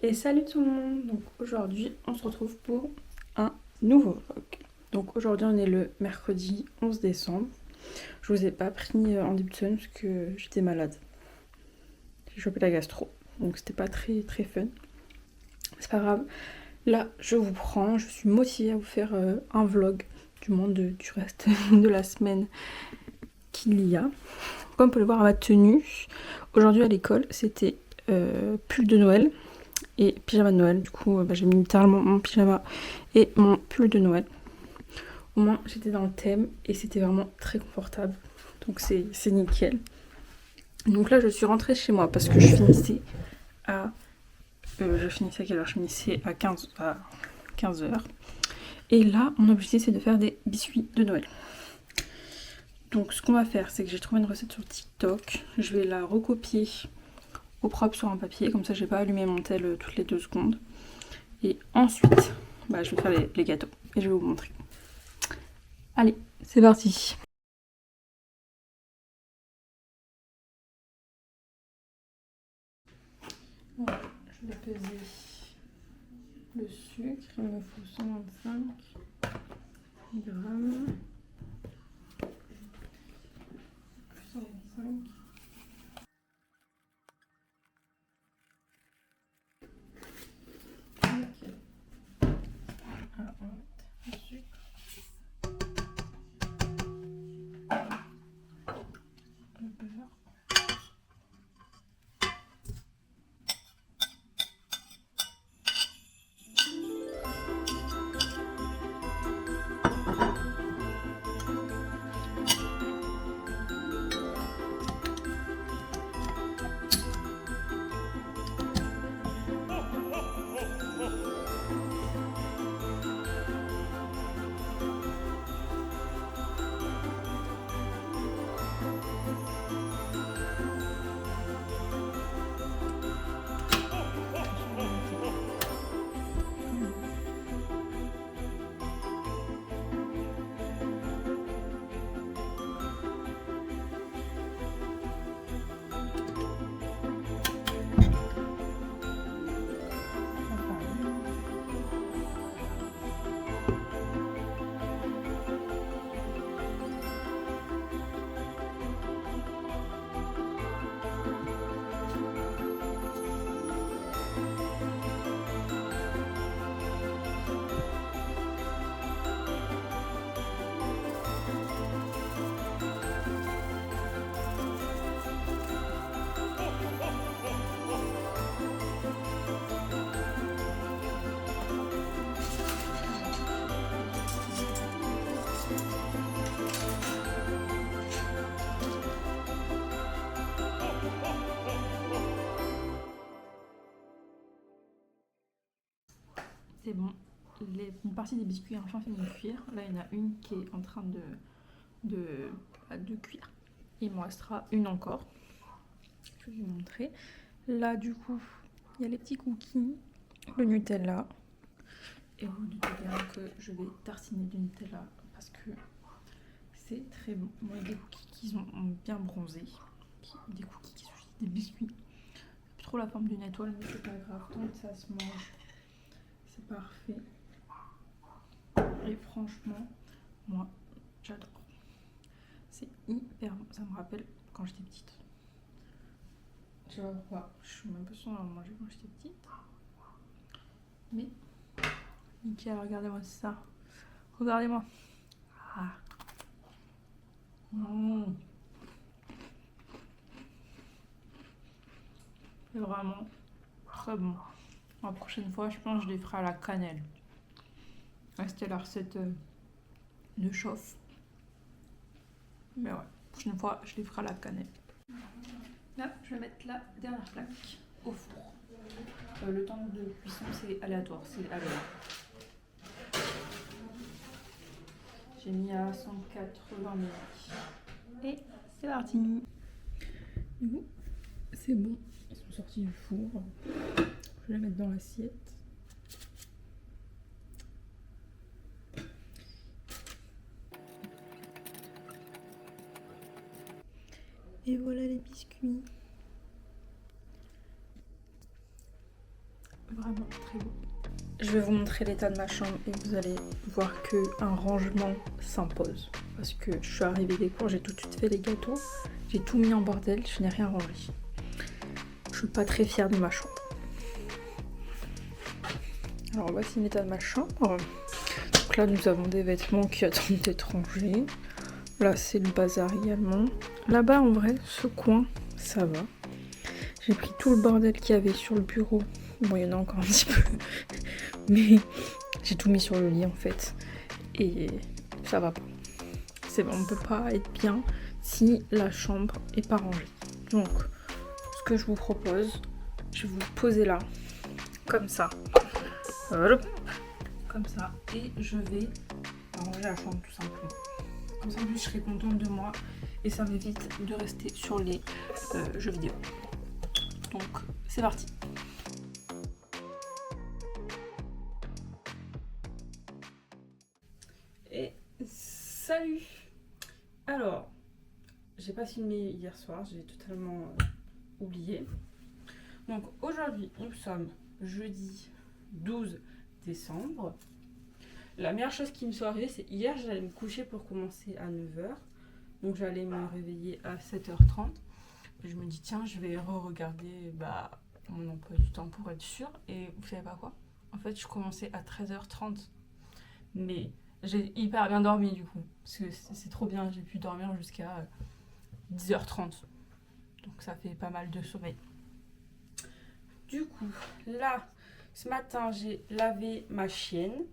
Et salut tout le monde. Donc aujourd'hui on se retrouve pour un nouveau vlog. Donc aujourd'hui on est le mercredi 11 décembre. Je vous ai pas pris en début de semaine parce que j'étais malade. J'ai chopé la gastro, donc c'était pas très fun. C'est pas grave. Là je vous prends, je suis motivée à vous faire un vlog du du reste de la semaine qu'il y a. Comme vous pouvez le voir à ma tenue, aujourd'hui à l'école c'était pull de Noël et pyjama de Noël. Du coup, j'ai mis littéralement mon pyjama et mon pull de Noël. Au moins, j'étais dans le thème et c'était vraiment très confortable. Donc, c'est nickel. Donc là, je suis rentrée chez moi parce que je finissais à... je finissais à quelle heure? Je finissais à 15 heures. Et là, mon objectif, c'est de faire des biscuits de Noël. Donc, ce qu'on va faire, c'est que j'ai trouvé une recette sur TikTok. Je vais la recopier au propre sur un papier. Comme ça, je vais pas allumer mon tel toutes les 2 secondes. Et ensuite, je vais faire les gâteaux et je vais vous montrer. Allez, c'est parti. Voilà, je vais peser le sucre. Il me faut 125 grammes. 125. Ok. Alors, on va mettre le sucre. Le beurre. C'est bon, une partie des biscuits a enfin fini de cuire. Là, il y en a une qui est en train de cuire. Il me restera une encore. Je vais vous montrer. Là, du coup, il y a les petits cookies, le Nutella. Et vous doutez bien que je vais tartiner du Nutella parce que c'est très bon. Bon, il y a des cookies qui ont bien bronzé. Des cookies qui sont juste des biscuits. C'est plus trop la forme d'une étoile, mais c'est pas grave. Tant que ça se mange, c'est parfait. Et franchement, moi, j'adore. C'est hyper bon. Ça me rappelle quand j'étais petite. Je sais pas pourquoi. Je suis même pas sûre d'en manger quand j'étais petite. Mais nickel, regardez-moi ça. Regardez-moi. Ah. C'est vraiment très bon. La prochaine fois, je pense que je les ferai à la cannelle. C'était la recette de chauffe. Mais ouais, la prochaine fois, je les ferai à la cannelle. Là, je vais mettre la dernière plaque au four. Le temps de cuisson, c'est aléatoire, c'est à l'heure. J'ai mis à 180 minutes. Et c'est parti. Du coup, c'est bon. Ils sont sortis du four. Je vais les mettre dans l'assiette. Et voilà les biscuits. vraiment très beau. Je vais vous montrer l'état de ma chambre et vous allez voir qu'un rangement s'impose. Parce que je suis arrivée des cours, j'ai tout de suite fait les gâteaux, j'ai tout mis en bordel, je n'ai rien rangé. Je suis pas très fière de ma chambre. Alors voici l'état de ma chambre. Donc là nous avons des vêtements qui attendent d'être rangés. Là c'est le bazar également. Là-bas en vrai, ce coin, ça va. J'ai pris tout le bordel qu'il y avait sur le bureau. Bon, il y en a encore un petit peu. Mais j'ai tout mis sur le lit en fait. Et ça va pas. C'est bon, on peut pas être bien si la chambre est pas rangée. Donc, ce que je vous propose, je vais vous poser là. Comme ça. Comme ça. Et je vais ranger la chambre tout simplement. Comme ça, en plus, je serai contente de moi. Et ça m'évite de rester sur les jeux vidéo. Donc, c'est parti. Et salut. Alors, j'ai pas filmé hier soir, j'ai totalement oublié. Donc aujourd'hui, nous sommes jeudi 12 décembre. La meilleure chose qui me soit arrivée, c'est hier, j'allais me coucher pour commencer à 9h. Donc j'allais me réveiller à 7h30. Et je me dis, tiens, je vais re-regarder mon emploi du temps pour être sûre. Et vous savez pas quoi? En fait, je commençais à 13h30. Mais j'ai hyper bien dormi du coup. Parce que c'est trop bien, j'ai pu dormir jusqu'à 10h30. Donc ça fait pas mal de sommeil. Du coup, là, ce matin, j'ai lavé ma chienne.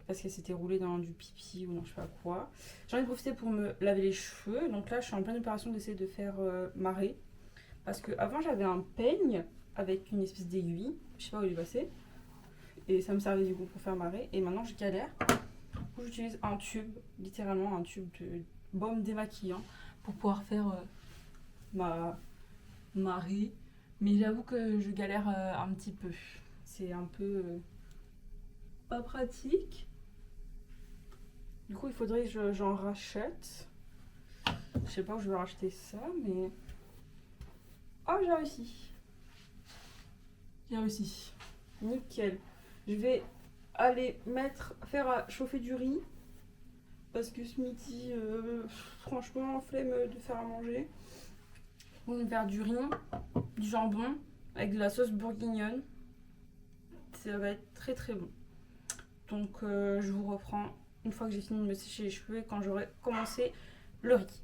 Parce qu'elle s'était roulée dans du pipi ou non, je sais pas quoi. J'en ai profité pour me laver les cheveux. Donc là, je suis en pleine opération d'essayer de faire marrer. Parce qu'avant, j'avais un peigne avec une espèce d'aiguille. Je sais pas où il est passé. Et ça me servait du coup pour faire marrer. Et maintenant, je galère. Du coup, j'utilise un tube, littéralement un tube de baume démaquillant pour pouvoir faire ma marée. Mais j'avoue que je galère un petit peu. C'est un peu pas pratique. Du coup, il faudrait que j'en rachète. Je sais pas où je vais racheter ça, mais... Oh, j'ai réussi. J'ai réussi. Nickel. Je vais aller faire chauffer du riz. Parce que ce midi, franchement, flemme de faire à manger. On va faire du riz, du jambon, avec de la sauce bourguignonne. Ça va être très très bon. Donc je vous reprends une fois que j'ai fini de me sécher les cheveux et quand j'aurai commencé le riz.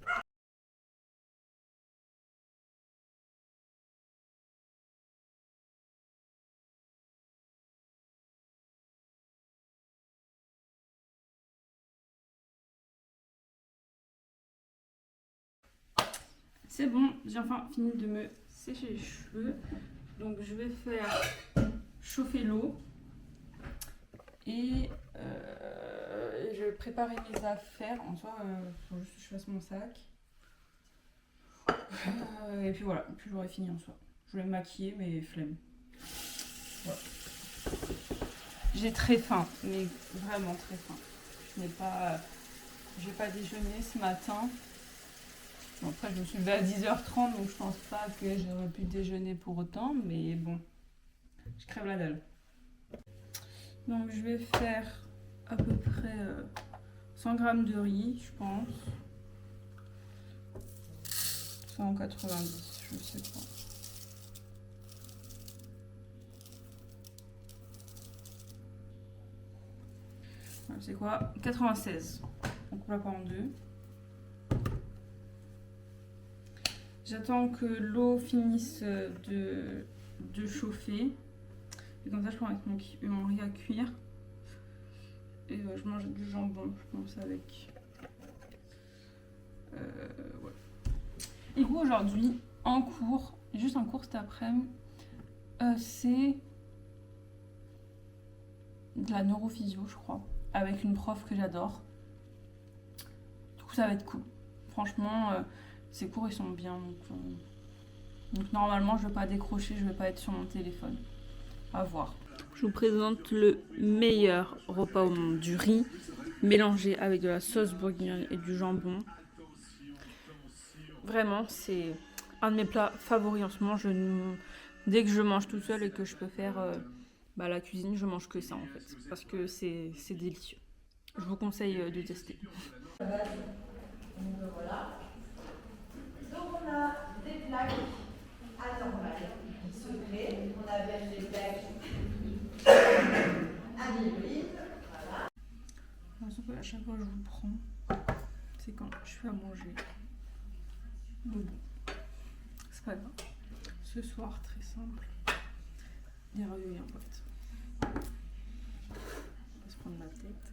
C'est bon, j'ai enfin fini de me sécher les cheveux. Donc je vais faire chauffer l'eau. Et je vais préparer mes affaires. En soi, il faut juste que je fasse mon sac. Et puis voilà, puis j'aurai fini en soi. Je voulais me maquiller, mais flemme. Voilà. J'ai très faim, mais vraiment très faim. J'ai pas déjeuné ce matin. Bon, après, je me suis levée à 10h30, donc je pense pas que j'aurais pu déjeuner pour autant, mais bon, je crève la dalle. Donc je vais faire à peu près 100 g de riz, je pense. 190, je sais pas. C'est quoi? 96. On coupe la part en deux. J'attends que l'eau finisse de chauffer. Et comme ça, je peux mettre mon riz à cuire. Et je mange du jambon, je pense, avec. Ouais. Et du coup, aujourd'hui, en cours, juste en cours cet après-midi, c'est de la neurophysio, je crois, avec une prof que j'adore. Du coup, ça va être cool. Franchement, ces cours, ils sont bien. Donc normalement, je ne vais pas décrocher, je ne vais pas être sur mon téléphone. À voir. Je vous présente le meilleur repas au monde. Du riz mélangé avec de la sauce bourguignonne et du jambon. Vraiment, c'est un de mes plats favoris en ce moment. Je ne Dès que je mange toute seule et que je peux faire la cuisine, je mange que ça en fait. Parce que c'est délicieux. Je vous conseille de tester. Voilà. Donc on a des plaques anormales, secrets, on appelle des plaques anéroïdes. Voilà. À chaque fois que je vous prends, c'est quand je fais à manger. Mais bon, c'est pas grave. Ce soir, très simple, des raviolis en boîte. On va se prendre la tête.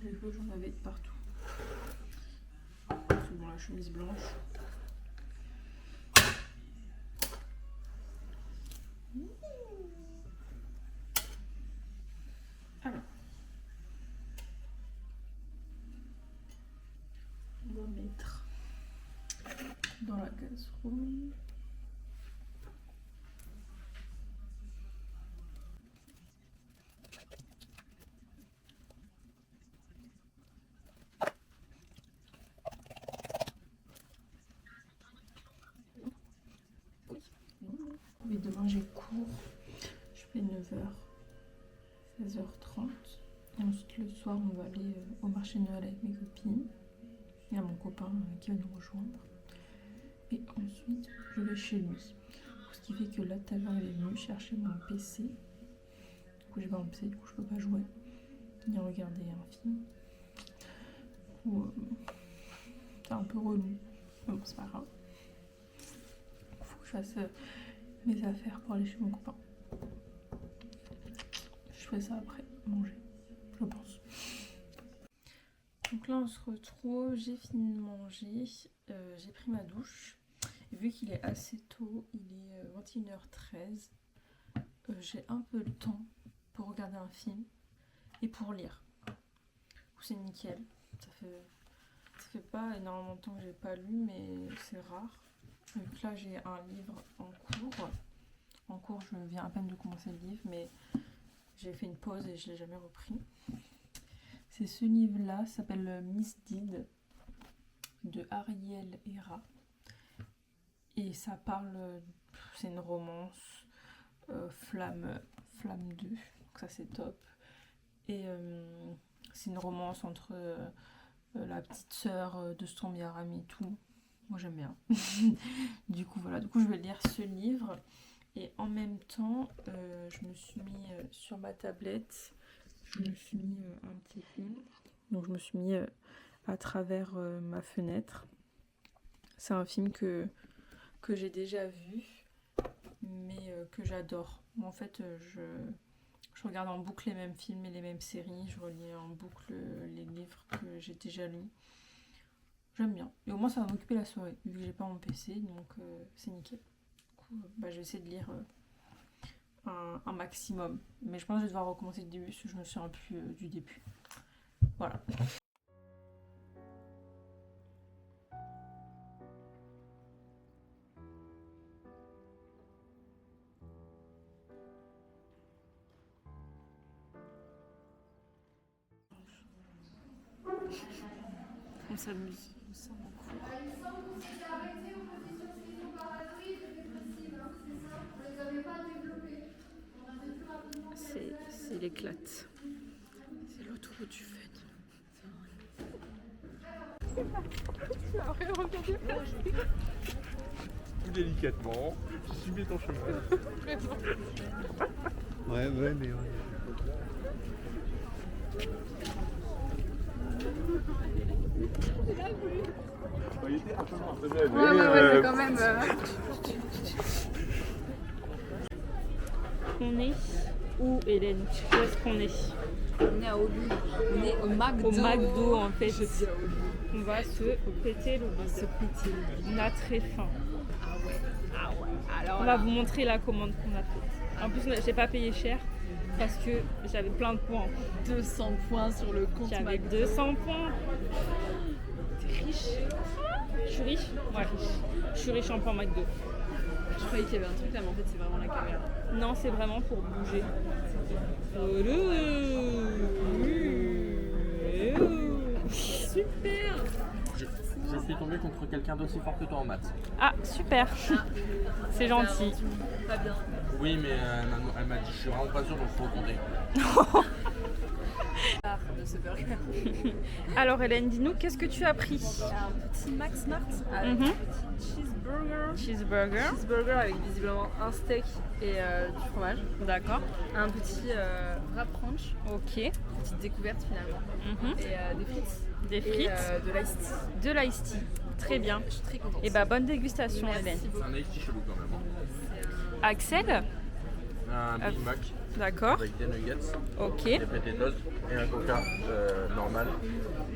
Les fois, j'en avais de partout. C'est bon, la chemise blanche. Alors, on va mettre dans la casserole. Mais demain j'ai cours, je fais 9h, 16h30. Et ensuite le soir on va aller au marché de Noël avec mes copines. Il y a mon copain qui va nous rejoindre. Et ensuite je vais chez lui. Ce qui fait que là tout à l'heure il est venu chercher mon PC. Du coup j'ai pas mon PC, du coup je peux pas jouer. Ni regarder un film. Du coup c'est un peu relou. Mais bon c'est pas grave. Faut que je fasse mes affaires pour aller chez mon copain. Je ferai ça après manger, je pense. Donc là on se retrouve, j'ai fini de manger, j'ai pris ma douche. Et vu qu'il est assez tôt, il est 21h13, j'ai un peu le temps pour regarder un film et pour lire. C'est nickel, ça fait pas énormément de temps que j'ai pas lu, mais c'est rare. Donc là j'ai un livre en cours. En cours, je viens à peine de commencer le livre, mais j'ai fait une pause et je l'ai jamais repris. C'est ce livre-là, ça s'appelle Misdeed de Ariel Hera. Et ça parle, c'est une romance, Flamme 2, donc ça c'est top. Et c'est une romance entre la petite sœur de Stormyaram et tout. Moi j'aime bien. Du coup voilà, je vais lire ce livre. Et en même temps, je me suis mis sur ma tablette, je me suis mis un petit film. Donc je me suis mis à travers ma fenêtre. C'est un film que j'ai déjà vu, mais que j'adore. En fait, je regarde en boucle les mêmes films et les mêmes séries. Je relis en boucle les livres que j'ai déjà lus. J'aime bien. Et au moins ça va m'occuper la soirée, vu que j'ai pas mon PC, donc c'est nickel. Je vais essayer de lire un maximum. Mais je pense que je vais devoir recommencer le début parce que je me souviens plus du début. Voilà. On s'amuse. Il semble qu'on s'était arrêté aux positions schizoparanoïdes et dépressives, hein, c'est ça? On les avait pas développées. On avait plus rapidement. C'est l'éclate. C'est l'autoroute du fun. Tout délicatement, je subis ton chemin. Ouais, mais ouais. Ouais, c'est quand même. On est où, Hélène? Où est-ce qu'on est? On est à Olu, on est au McDo. Au McDo en fait. On va se péter le bide. On a très faim. Ah ouais. Alors On va vous montrer la commande qu'on a faite. En plus, j'ai pas payé cher parce que j'avais plein de points. 200 points sur le compte J'avais McDo. 200 points. T'es riche? Je suis riche? Ouais. Je suis riche en points McDo. Je croyais qu'il y avait un truc là, mais en fait, c'est vraiment la caméra. Non, c'est vraiment pour bouger. Super. Je suis tombé contre quelqu'un d'aussi fort que toi en maths. Ah, super. C'est gentil. Pas bien. Oui, mais elle m'a dit je suis vraiment pas sûr, donc faut compter. De ce burger. Alors Hélène, dis-nous, qu'est-ce que tu as pris? Un petit Max Mart avec Mhm. un petit cheeseburger. Cheeseburger. Cheeseburger avec visiblement un steak et du fromage. D'accord. Un petit wrap crunch. Ok. Petite découverte finalement. Mhm. Et des frites. Des frites. Et de l'ice tea. De l'ice tea. Très bien. Je suis très contente. Et bah bonne dégustation Merci Hélène. C'est un ice tea chelou quand même. Axel. Un Big Mac D'accord. avec des nuggets, Ok. des potatoes et un coca normal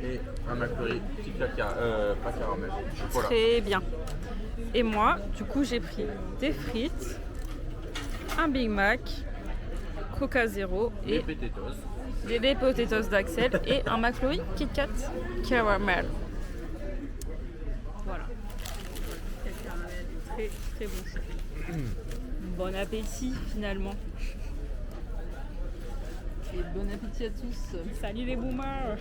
et un McFlurry petit pas caramel, chocolat. Très bien. Et moi, du coup, j'ai pris des frites, un Big Mac, Coca Zéro Des et potatoes. des potatoes d'Axel et un McFlurry Kit Kat caramel. Voilà. Quel caramel, très très bon. Bon appétit finalement. Et bon appétit à tous. Salut les boomers.